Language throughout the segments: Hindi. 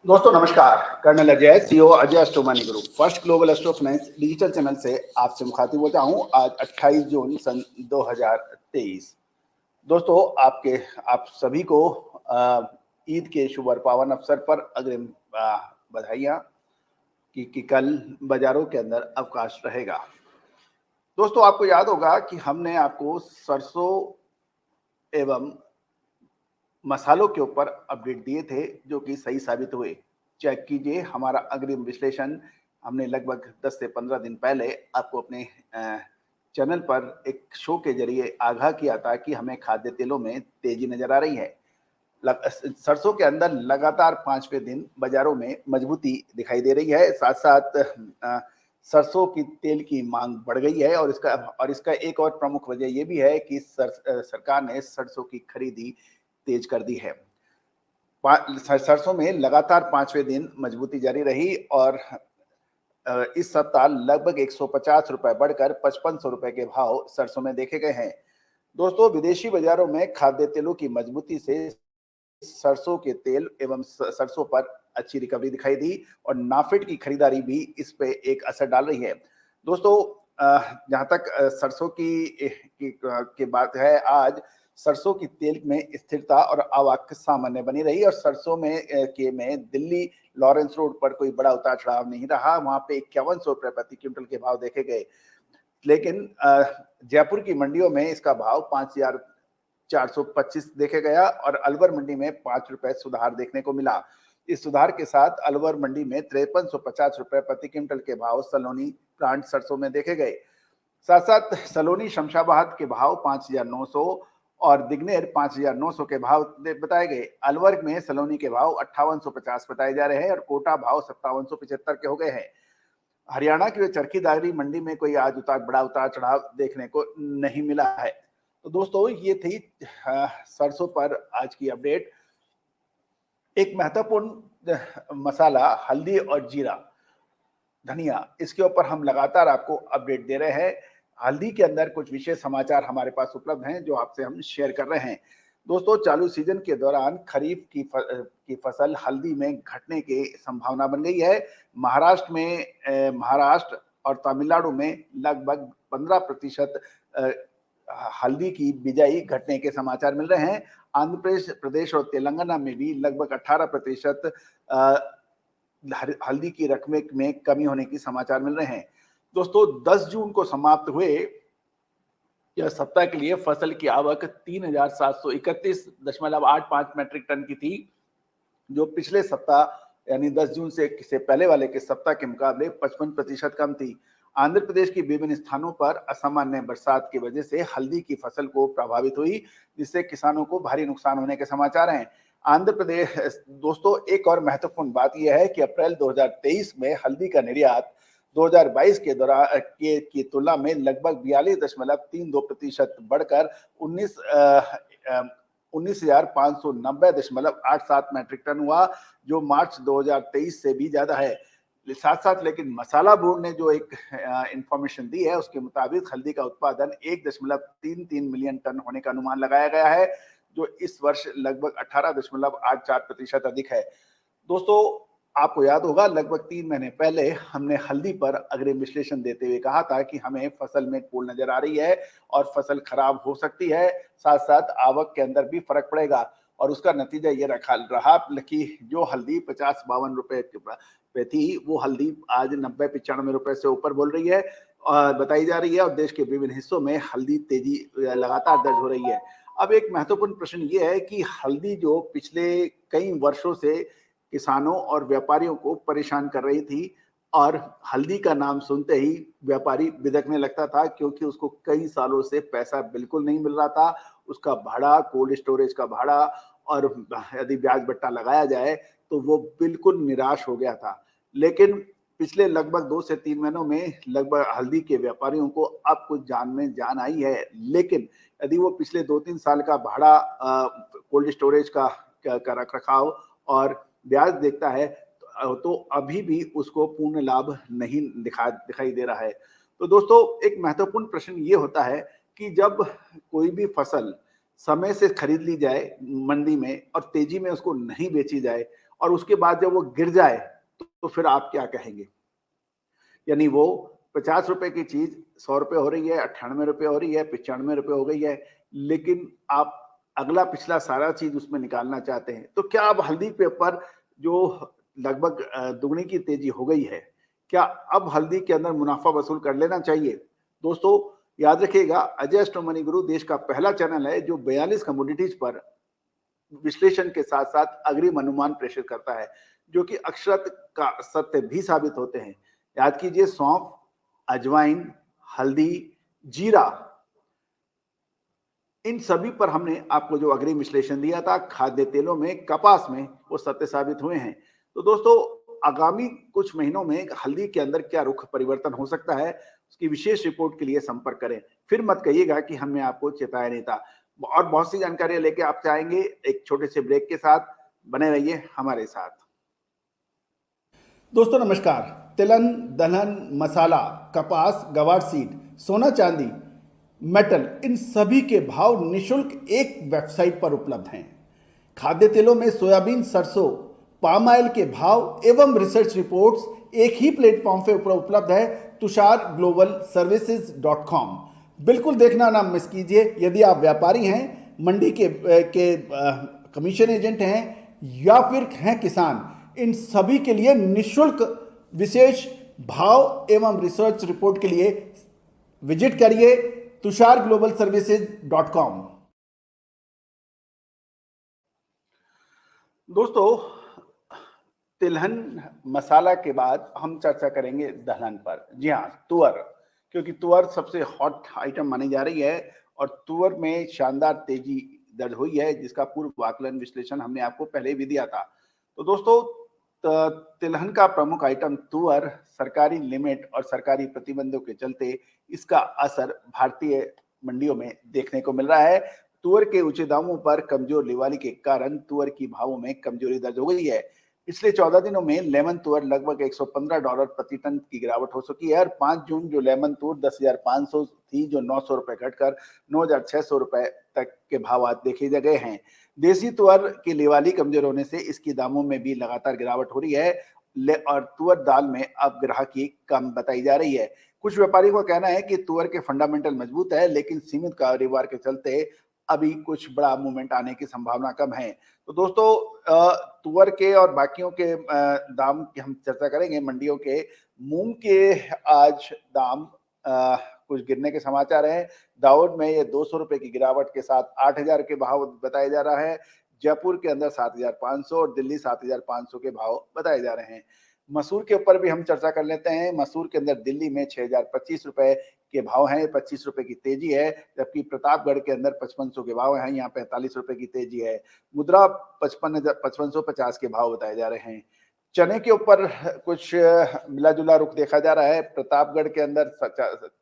दोस्तों नमस्कार। Colonel Ajay, CEO Ajay astro money group, first global astro finance digital channel से आपसे मुखातिब होता हूं। आज 28 जून सन 2023। दोस्तों आप सभी को ईद के शुभ और पावन अवसर पर अग्रिम बधाइयां कि कल बाजारों के अंदर अवकाश रहेगा। दोस्तों आपको याद होगा कि हमने आपको सरसों एवं मसालों के ऊपर अपडेट दिए थे जो कि सही साबित हुए। चेक कीजिए हमारा अग्रिम विश्लेषण। हमने लगभग 10 से 15 दिन पहले आपको अपने चैनल पर एक शो के जरिए आगाह किया था कि हमें खाद्य तेलों में तेजी नजर आ रही है। सरसों के अंदर लगातार 5वें दिन बाजारों में मजबूती दिखाई दे रही है। साथ साथ सरसों की तेल की मांग बढ़ गई है और इसका एक और प्रमुख वजह यह भी है कि सरकार ने सरसों की खरीदी तेज कर दी है। सरसों में लगातार 5वें दिन मजबूती जारी रही और इस सप्ताह लगभग 150 रुपए बढ़कर 5500 रुपए के भाव सरसों में देखे गए हैं। दोस्तों विदेशी बाजारों में खाद्य तेलों की मजबूती से सरसों के तेल एवं सरसों पर अच्छी रिकवरी दिखाई दी और नाफेड की खरीदारी भी इस पे एक असर डाल रही है। दोस्तों जहां तक सरसों की बात है, आज सरसों की तेल में स्थिरता और आवक सामान्य बनी रही और सरसों में दिल्ली लॉरेंस रोड पर कोई बड़ा उतार चढ़ाव नहीं रहा। वहां पे 5100 रुपए प्रति क्विंटल के भाव देखे गए, लेकिन जयपुर की मंडियों में इसका भाव 5425 देखे गया और अलवर मंडी में 5 रुपए सुधार देखने को मिला। इस सुधार के साथ अलवर मंडी में 5350 रुपए प्रति क्विंटल के भाव सलोनी प्लांट सरसों में देखे गए। साथ साथ सलोनी शमशाबाद के भाव 5900 और दिग्नेर 5900 के भाव बताए गए। अलवर में सलोनी के भाव 5850 बताए जा रहे हैं और कोटा भाव 5775 के हो गए हैं। हरियाणा की चरखी दादरी मंडी में कोई आज बड़ा उतार चढ़ाव देखने को नहीं मिला है। तो दोस्तों ये थी सरसों पर आज की अपडेट। एक महत्वपूर्ण मसाला हल्दी और जीरा धनिया, इसके ऊपर हम लगातार आपको अपडेट दे रहे हैं। हल्दी के अंदर कुछ विशेष समाचार हमारे पास उपलब्ध हैं जो आपसे हम शेयर कर रहे हैं। दोस्तों चालू सीजन के दौरान खरीफ की फसल हल्दी में घटने की संभावना बन गई है। महाराष्ट्र और तमिलनाडु में लगभग 15% हल्दी की बिजाई घटने के समाचार मिल रहे हैं। आंध्र प्रदेश और तेलंगाना में भी लगभग 18% हल्दी की रकबे में कमी होने की समाचार मिल रहे हैं। दोस्तों 10 जून को समाप्त हुए यह सप्ताह के लिए फसल की आवक 3731.85 मीट्रिक टन की थी, जो पिछले सप्ताह यानी 10 जून से पहले वाले के सप्ताह के मुकाबले 55% कम थी। आंध्र प्रदेश की विभिन्न स्थानों पर असामान्य बरसात की वजह से हल्दी की फसल को प्रभावित हुई, जिससे किसानों को भारी नुकसान होने के समाचार हैं। आंध्र प्रदेश दोस्तों एक और महत्वपूर्ण बात यह है कि अप्रैल 2023 में हल्दी का निर्यात 2022 के दौरान की तुलना में लगभग 42.32% बढ़कर 19,590.87 मीट्रिक टन हुआ, जो मार्च 2023 से भी ज्यादा है। साथ साथ लेकिन मसाला बोर्ड ने जो एक इंफॉर्मेशन दी है उसके मुताबिक हल्दी का उत्पादन 1.33 मिलियन टन होने का अनुमान लगाया गया है, जो इस वर्ष लगभग 18.84% अधिक है। दोस्तों आपको याद होगा लगभग 3 महीने पहले हमने हल्दी पर अग्रिम विश्लेषण देते हुए कहा था कि हमें फसल में फूल नजर आ रही है और फसल खराब हो सकती है, साथ साथ आवक के अंदर भी फर्क पड़ेगा और उसका नतीजा ये रहा कि जो हल्दी 50-52 रुपए पे थी वो हल्दी आज 90-95 रुपए से ऊपर बोल रही है और बताई जा रही है और देश के विभिन्न हिस्सों में हल्दी तेजी लगातार दर्ज हो रही है। अब एक महत्वपूर्ण प्रश्न ये है कि हल्दी जो पिछले कई वर्षों से किसानों और व्यापारियों को परेशान कर रही थी और हल्दी का नाम सुनते ही व्यापारी बिदकने लगता था, क्योंकि उसको कई सालों से पैसा बिल्कुल नहीं मिल रहा था। उसका भाड़ा, कोल्ड स्टोरेज का भाड़ा और यदि ब्याज बट्टा लगाया जाए तो वो बिल्कुल निराश हो गया था। लेकिन पिछले लगभग 2 से 3 महीनों में लगभग हल्दी के व्यापारियों को अब कुछ जान में जान आई है। लेकिन यदि वो पिछले 2-3 साल का भाड़ा, कोल्ड स्टोरेज का रख रखाव और ब्याज देखता है तो अभी भी उसको पूर्ण लाभ नहीं दिखाई दे रहा है। तो दोस्तों एक महत्वपूर्ण प्रश्न ये होता है कि जब कोई भी फसल समय से खरीद ली जाए मंडी में और तेजी में उसको नहीं बेची जाए और उसके बाद जब वो गिर जाए तो फिर आप क्या कहेंगे? यानी वो 50 रुपए की चीज 100 रुपए हो रही है, 98 रुपए हो रही है, 95 रुपए हो गई है, लेकिन आप अगला पिछला सारा चीज उसमें निकालना चाहते हैं। तो क्या अब हल्दी पे पर जो लगभग दुगनी की तेजी हो गई है, क्या अब हल्दी के अंदर मुनाफा वसूल कर लेना चाहिए? दोस्तों याद रखिएगा, अजय एस्ट्रो मनी गुरु देश का पहला चैनल है जो 42 कमोडिटीज पर विश्लेषण के साथ साथ अग्रिम अनुमान प्रेषित करता है, जो कि अक्षरत का सत्य भी साबित होते हैं। याद कीजिए, सौंफ, अजवाइन, हल्दी, जीरा, इन सभी पर हमने आपको जो अग्रिम विश्लेषण दिया था, खाद्य तेलों में, कपास में, वो सत्य साबित हुए हैं। तो दोस्तों आगामी कुछ महीनों में हल्दी के अंदर क्या रुख परिवर्तन हो सकता है, उसकी विशेष रिपोर्ट के लिए संपर्क करें। फिर मत कहिएगा कि हमने आपको चेताया नहीं था। और बहुत सी जानकारियां लेके आप चाहेंगे, एक छोटे से ब्रेक के साथ बने रहिए हमारे साथ। दोस्तों नमस्कार। तिलहन, दलहन, मसाला, कपास, गवार सीड, सोना चांदी, मेटल, इन सभी के भाव निशुल्क एक वेबसाइट पर उपलब्ध हैं। खाद्य तेलों में सोयाबीन, सरसों, पाम ऑयल के भाव एवं रिसर्च रिपोर्ट्स एक ही प्लेटफॉर्म पे उपलब्ध है, tusharglobalservices.com। बिल्कुल देखना ना मिस कीजिए। यदि आप व्यापारी हैं, मंडी के कमीशन एजेंट हैं या फिर हैं किसान, इन सभी के लिए निशुल्क विशेष भाव एवं रिसर्च रिपोर्ट के लिए विजिट करिए tusharglobalservices.com। दोस्तों तिलहन मसाला के बाद हम चर्चा करेंगे दलहन पर। जी हाँ, तुअर, क्योंकि तुअर सबसे हॉट आइटम मानी जा रही है और तुअर में शानदार तेजी दर्ज हुई है, जिसका पूर्व आकलन विश्लेषण हमने आपको पहले भी दिया था। तो दोस्तों तिलहन का प्रमुख आइटम तुअर, सरकारी लिमिट और सरकारी प्रतिबंधों के चलते इसका असर भारतीय मंडियों में देखने को मिल रहा है। तुअर के ऊंचे दामों पर कमजोर लिवाली के कारण तुअर की भावों में कमजोरी दर्ज हो गई है। पिछले 14 दिनों में लेमन तुअर लगभग $115 प्रति टन की गिरावट हो चुकी है और 5 जून जो लेमन तुअर 10,500 थी, जो 900 रुपए घटकर 9,600 रुपए तक के भाव आज देखे गए हैं। देसी तुअर की लिवाली कमजोर होने से इसकी दामों में भी लगातार गिरावट हो रही है और तुअर दाल में अब ग्राहकी कम बताई जा रही है। कुछ व्यापारियों का कहना है कि तुअर के फंडामेंटल मजबूत है, लेकिन सीमित कारोबार के चलते अभी कुछ बड़ा मूवमेंट आने की संभावना कम है। तो दोस्तों तुअर के और बाकियों के दाम की हम चर्चा करेंगे। मंडियों के मूंग के आज दाम कुछ गिरने के समाचार हैं। दाऊद में ये 200 रुपए की गिरावट के साथ 8,000 के भाव बताया जा रहा है। जयपुर के अंदर 7,500 और दिल्ली 7,500 के भाव बताए जा रहे हैं। मसूर के ऊपर भी हम चर्चा कर लेते हैं। मसूर के अंदर दिल्ली में 6,025 रुपए के भाव हैं, 25 रुपए की तेजी है, जबकि प्रतापगढ़ के अंदर 5500 के भाव हैं, यहाँ 45 रुपए की तेजी है। मुद्रा 5550 के भाव बताए जा रहे हैं। चने के ऊपर कुछ मिला जुला रुख देखा जा रहा है। प्रतापगढ़ के अंदर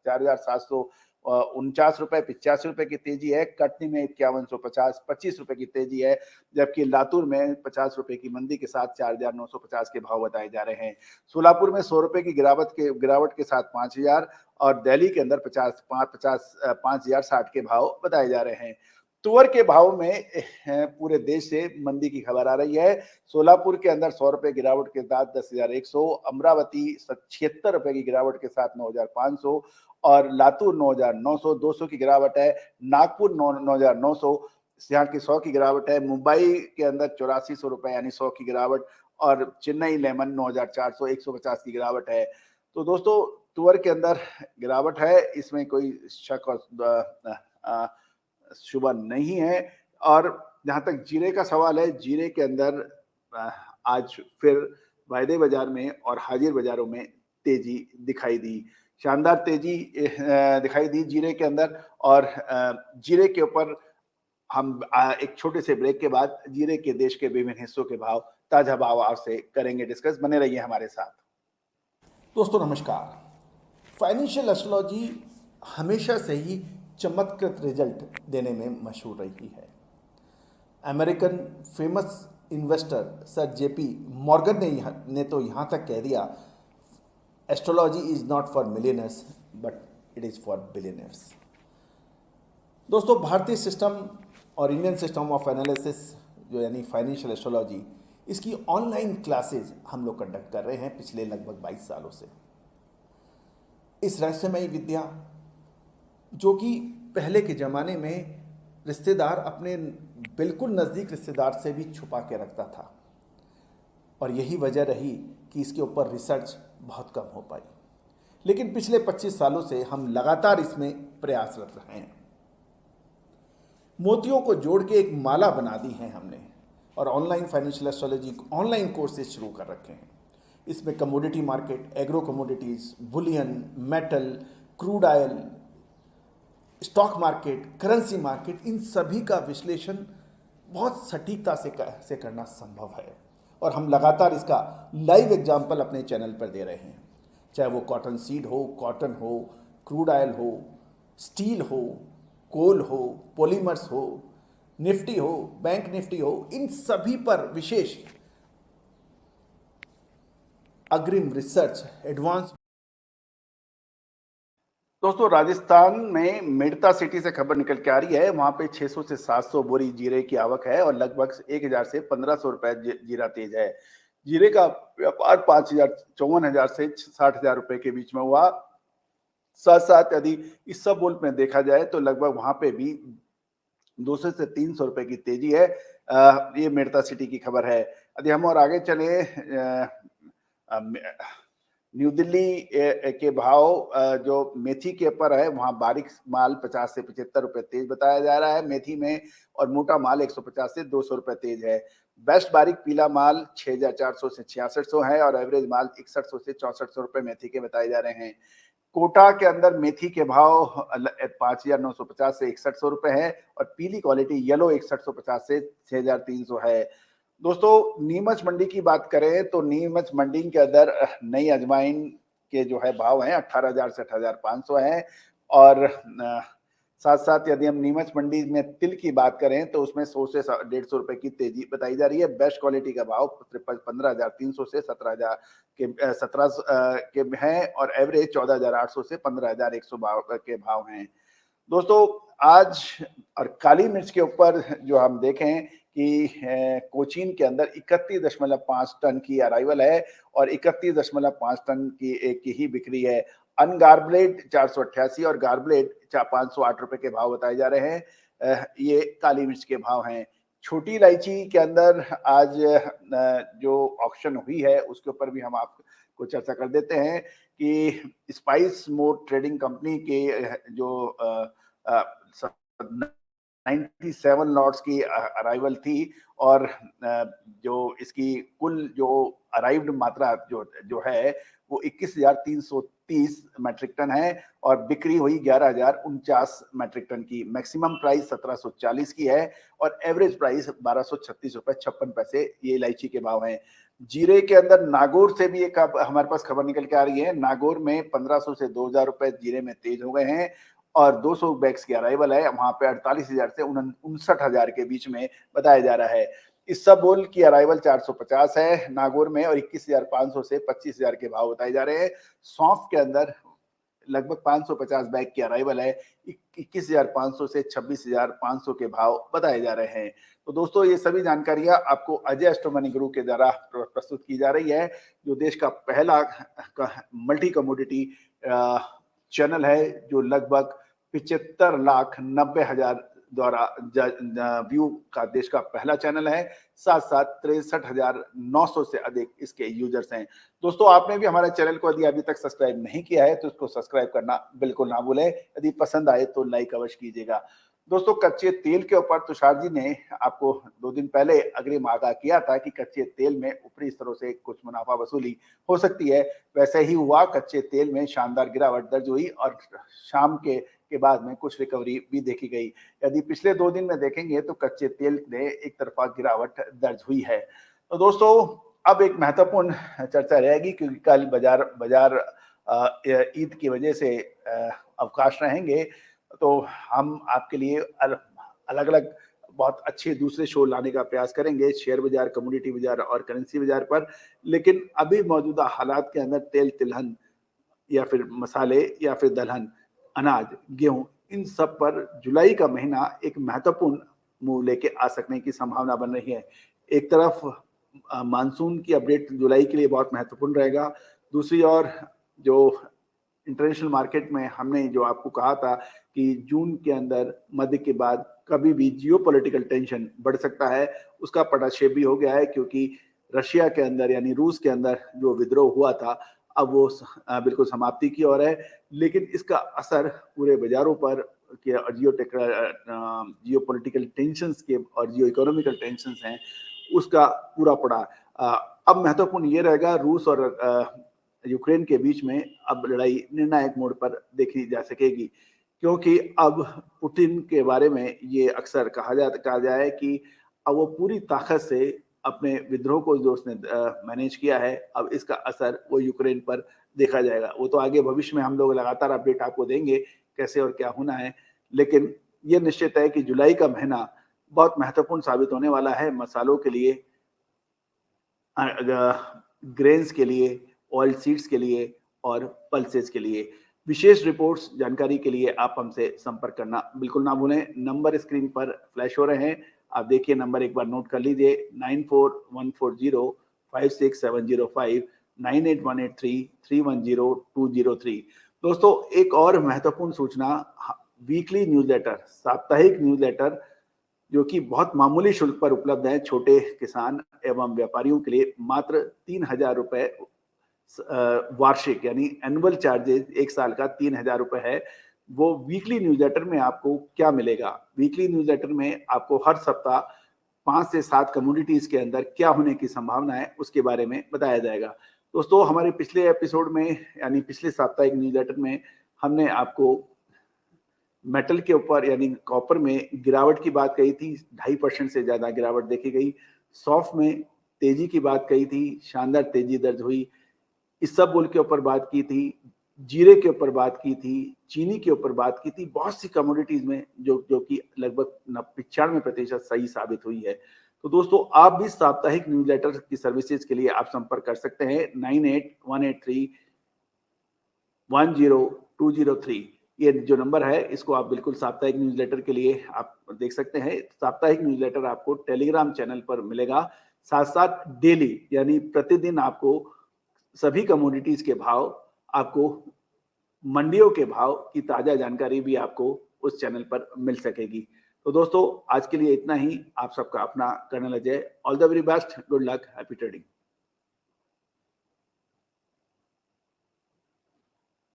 4,749 रुपए, 85 रुपए की तेजी है। कटनी में 5150, 25 रुपए की तेजी है, जबकि लातूर में 50 रुपए की मंदी के साथ 4,950 के भाव बताए जा रहे हैं। सोलापुर में 100 रुपए की गिरावट के साथ 5,000 और दिल्ली के अंदर 5,060 के भाव बताए जा रहे हैं। तुअर के भाव में पूरे देश से मंदी की खबर आ रही है। सोलापुर के अंदर 100 रुपए गिरावट के साथ 10,100, अमरावती 76 रुपए की गिरावट के साथ 9,500 और लातूर 9,900, 200 की गिरावट है। नागपुर 9,900, यहाँ की 100 की गिरावट है। मुंबई के अंदर 8400 रुपए यानी 100 की गिरावट और चेन्नई लेमन 9,400, 150 की गिरावट है। तो दोस्तों तुअर के अंदर गिरावट है, इसमें कोई शक और शुबा नहीं है। और जहां तक जीरे का सवाल है, जीरे के अंदर आज फिर वायदे बाजार में और हाजिर बाजारों में तेजी दिखाई दी। शानदार तेजी दिखाई दी जीरे के अंदर। और जीरे के ऊपर हम एक छोटे से ब्रेक के बाद जीरे के देश के विभिन्न हिस्सों के भाव ताजा भाव आपसे करेंगे डिस्कस। बने रहिए हमारे साथ। दोस्तों नमस्कार। फाइनेंशियल एस्ट्रोलॉजी हमेशा से ही चमत्कृत रिजल्ट देने में मशहूर रही है। American famous investor sir JP Morgan ने तो यहाँ तक कह दिया, astrology is not for millionaires but it is for billionaires. दोस्तों भारतीय सिस्टम और इंडियन सिस्टम ऑफ एनालिसिस जो यानी फाइनेंशियल एस्ट्रोलॉजी, इसकी ऑनलाइन क्लासेज हम लोग कंडक्ट कर रहे हैं पिछले लगभग 22 सालों से। इस रहस्यमयी विद्या, जो कि पहले के ज़माने में रिश्तेदार अपने बिल्कुल नज़दीक रिश्तेदार से भी छुपा के रखता था, और यही वजह रही कि इसके ऊपर रिसर्च बहुत कम हो पाई। लेकिन पिछले 25 सालों से हम लगातार इसमें प्रयासरत रहे हैं। मोतियों को जोड़ के एक माला बना दी है हमने, और online financial astrology online courses शुरू कर रखे हैं। इसमें commodity market, agro commodities, bullion, metal, crude oil, stock market, currency market, इन सभी का विश्लेषण बहुत सटीकता से करना संभव है, और हम लगातार इसका लाइव एग्जाम्पल अपने चैनल पर दे रहे हैं। चाहे वो कॉटन सीड हो, कॉटन हो, क्रूड ऑयल हो, स्टील हो, कोल हो, पॉलीमर्स हो, निफ्टी हो, बैंक निफ्टी हो, इन सभी पर विशेष अग्रिम रिसर्च, एडवांस। दोस्तों, राजस्थान में मेड़ता सिटी से खबर निकल के आ रही है, वहां पे 600 से 700 बोरी जीरे की आवक है और लगभग 1000 से 1500 रुपए जीरा तेज है। जीरे का व्यापार 54,000 से 60,000 रुपए के बीच में हुआ। साथ साथ यदि इस सब मुल्क में देखा जाए तो लगभग वहां पे भी 200 से 300 रुपए की तेजी है। ये मेड़ता सिटी की खबर है। यदि हम और आगे चले, न्यू दिल्ली के भाव जो मेथी के ऊपर है, वहां बारीक माल 50 से 75 रुपए तेज बताया जा रहा है मेथी में, और मोटा माल 150 से 200 रुपए तेज है। बेस्ट बारीक पीला माल 6400 से 6600 है, और एवरेज माल 6100 से 6400 रुपए मेथी के बताए जा रहे हैं। कोटा के अंदर मेथी के भाव 5950 से 6100 रुपए है, और पीली क्वालिटी येलो 6150 से 6300 है। दोस्तों, नीमच मंडी की बात करें तो नीमच मंडी के अंदर नई अजवाइन के जो है भाव हैं 18,000 से 18,500 हैं, और साथ साथ यदि हम नीमच मंडी में तिल की बात करें तो उसमें 100 से 150 रुपए की तेजी बताई जा रही है। बेस्ट क्वालिटी का भाव 15,300 से 17,000 के हैं, और एवरेज 14,800 से 15,100 के भाव हैं। दोस्तों, आज और काली मिर्च के ऊपर जो हम देखें कि कोचीन के अंदर 31.5 टन की अराइवल है, और 31.5 टन की एक ही बिक्री है। अनगार्बलेड 488 और गार्बलेड 508 रुपए के भाव बताए जा रहे हैं। ये काली मिर्च के भाव हैं। छोटी इलायची के अंदर आज जो ऑक्शन हुई है उसके ऊपर भी हम आपको चर्चा कर देते हैं कि स्पाइस मोर ट्रेडिंग कंपनी के जो 97 लॉट्स की अराइवल थी, और जो इसकी कुल जो अराइव्ड मात्रा जो है वो 21,330 मैट्रिक टन है, और बिक्री हुई 11,049 मैट्रिक टन की। मैक्सिमम प्राइस 1740 की है, और एवरेज प्राइस 1236 रुपए 56 पैसे ये इलायची के भाव हैं। जीरे के अंदर नागौर से भी एक हमारे पास खबर निकल के आ रही है। नागौर में 1500 से 2,000 रुपए जीरे में तेज हो गए हैं, और 200 बैग्स की अराइवल है, वहां पे 48,000 से 59,000 के बीच में बताया जा रहा है। इस सब बोल की अराइवल 450 है नागौर में, और 21,500 से 25,000 के भाव बताए जा रहे हैं। सौंफ के अंदर लगभग 550 बैग की अराइवल है, 21,500 से 26,500 के भाव बताए जा रहे हैं। तो दोस्तों, ये सभी जानकारियां आपको अजय एस्ट्रो मनी गुरु के द्वारा प्रस्तुत की जा रही है, जो देश का पहला मल्टी कमोडिटी चैनल है, जो लगभग 75,90,000 द्वारा व्यू का देश का पहला चैनल है। साथ साथ 63,900 से अधिक इसके यूजर्स हैं। दोस्तों, आपने भी हमारे चैनल को यदि अभी तक सब्सक्राइब नहीं किया है तो इसको सब्सक्राइब करना बिल्कुल ना भूलें। यदि पसंद आए तो लाइक अवश्य कीजिएगा। दोस्तों, कच्चे तेल के ऊपर तुषार जी ने आपको 2 दिन पहले अग्रिम आगाह किया था कि कच्चे तेल में ऊपरी स्तरों से कुछ मुनाफा वसूली हो सकती है। वैसे ही हुआ, कच्चे तेल में शानदार गिरावट दर्ज हुई, और शाम के बाद में कुछ रिकवरी भी देखी गई। यदि पिछले 2 दिन में देखेंगे तो कच्चे तेल में एक तरफा गिरावट दर्ज हुई है। तो दोस्तों, अब एक महत्वपूर्ण चर्चा रहेगी, क्योंकि कल बाजार ईद की वजह से अवकाश रहेंगे, तो हम आपके लिए अलग अलग बहुत अच्छे दूसरे शो लाने का प्रयास करेंगे, शेयर बाजार, कमोडिटी बाजार और करेंसी बाजार पर। लेकिन अभी मौजूदा हालात के अंदर तेल, तिलहन या फिर मसाले या फिर दलहन, अनाज, गेहूं, इन सब पर जुलाई का महीना एक महत्वपूर्ण मूव लेके आ सकने की संभावना बन रही है। एक तरफ मानसून की अपडेट जुलाई के लिए बहुत महत्वपूर्ण रहेगा। दूसरी ओर जो इंटरनेशनल मार्केट में हमने जो आपको कहा था कि जून के अंदर मध्य के बाद कभी भी जियोपॉलिटिकल टेंशन बढ़ सकता है, उसका पटाक्षेप भी हो गया है, क्योंकि रशिया के अंदर यानी रूस के अंदर जो विद्रोह हुआ था अब वो बिल्कुल समाप्ति की ओर है। लेकिन इसका असर पूरे बाजारों पर के जियोपॉलिटिकल टेंशंस के और जियो इकोनॉमिकल टेंशंस हैं उसका पूरा पड़ा। अब महत्वपूर्ण ये रहेगा रूस और यूक्रेन के बीच में अब लड़ाई निर्णायक मोड़ पर देखी जा सकेगी, क्योंकि अब पुतिन के बारे में ये अक्सर कहा जाए कि अब वो पूरी ताकत से अपने विद्रोह को जो उसने मैनेज किया है, अब इसका असर वो यूक्रेन पर देखा जाएगा। वो तो आगे भविष्य में हम लोग लगातार अपडेट आपको देंगे कैसे और क्या होना है, लेकिन ये निश्चित है कि जुलाई का महीना बहुत महत्वपूर्ण साबित होने वाला है मसालों के लिए, ग्रेन्स के लिए, ऑयल सीड्स के लिए और पल्सेस के लिए। विशेष रिपोर्ट्स जानकारी के लिए आप हमसे संपर्क करना बिल्कुल ना भूलें। नंबर स्क्रीन पर फ्लैश हो रहे हैं, आप देखिए नंबर एक बार नोट कर लीजिए 9414056705 981833100203। दोस्तों एक और महत्वपूर्ण सूचना, वीकली न्यूज़लेटर, साप्ताहिक न्यूज़लेटर जो कि बहुत मामूली शुल्क पर उपलब्ध है छोटे किसान एवं व्यापारियों के लिए, मात्र 3,000 रुपए वार्षिक यानी एनुअल चार्जेस एक साल का 3,000 रुपए है। वो वीकली न्यूज़लेटर में आपको क्या मिलेगा? वीकली न्यूज़लेटर में आपको हर सप्ताह 5 से 7 कमोडिटीज के अंदर क्या होने की संभावना है उसके बारे में बताया जाएगा। दोस्तों हमारे पिछले एपिसोड में यानी पिछले साप्ताहिक न्यूज़लेटर में हमने आपको मेटल के ऊपर यानी कॉपर में गिरावट की बात कही थी, 2.5% से ज्यादा गिरावट देखी गई। सॉफ्ट में तेजी की बात कही थी, शानदार तेजी दर्ज हुई। इसबगोल के ऊपर बात की थी, जीरे के ऊपर बात की थी, चीनी के ऊपर बात की थी। बहुत सी कमोडिटीज में जो कि लगभग 95% सही साबित हुई है। तो दोस्तों आप भी साप्ताहिक न्यूज़लेटर की सर्विसेज के लिए आप संपर्क कर सकते हैं 9818310203। ये जो नंबर है इसको आप बिल्कुल साप्ताहिक न्यूज़लेटर के लिए आप देख सकते हैं। साप्ताहिक न्यूज़लेटर आपको टेलीग्राम चैनल पर मिलेगा, साथ साथ डेली यानी प्रतिदिन आपको सभी कमोडिटीज के भाव, आपको मंडियों के भाव की ताजा जानकारी भी आपको उस चैनल पर मिल सकेगी। तो दोस्तों आज के लिए इतना ही। आप सबका अपना colonel Ajay, all the very best, good luck, happy trading.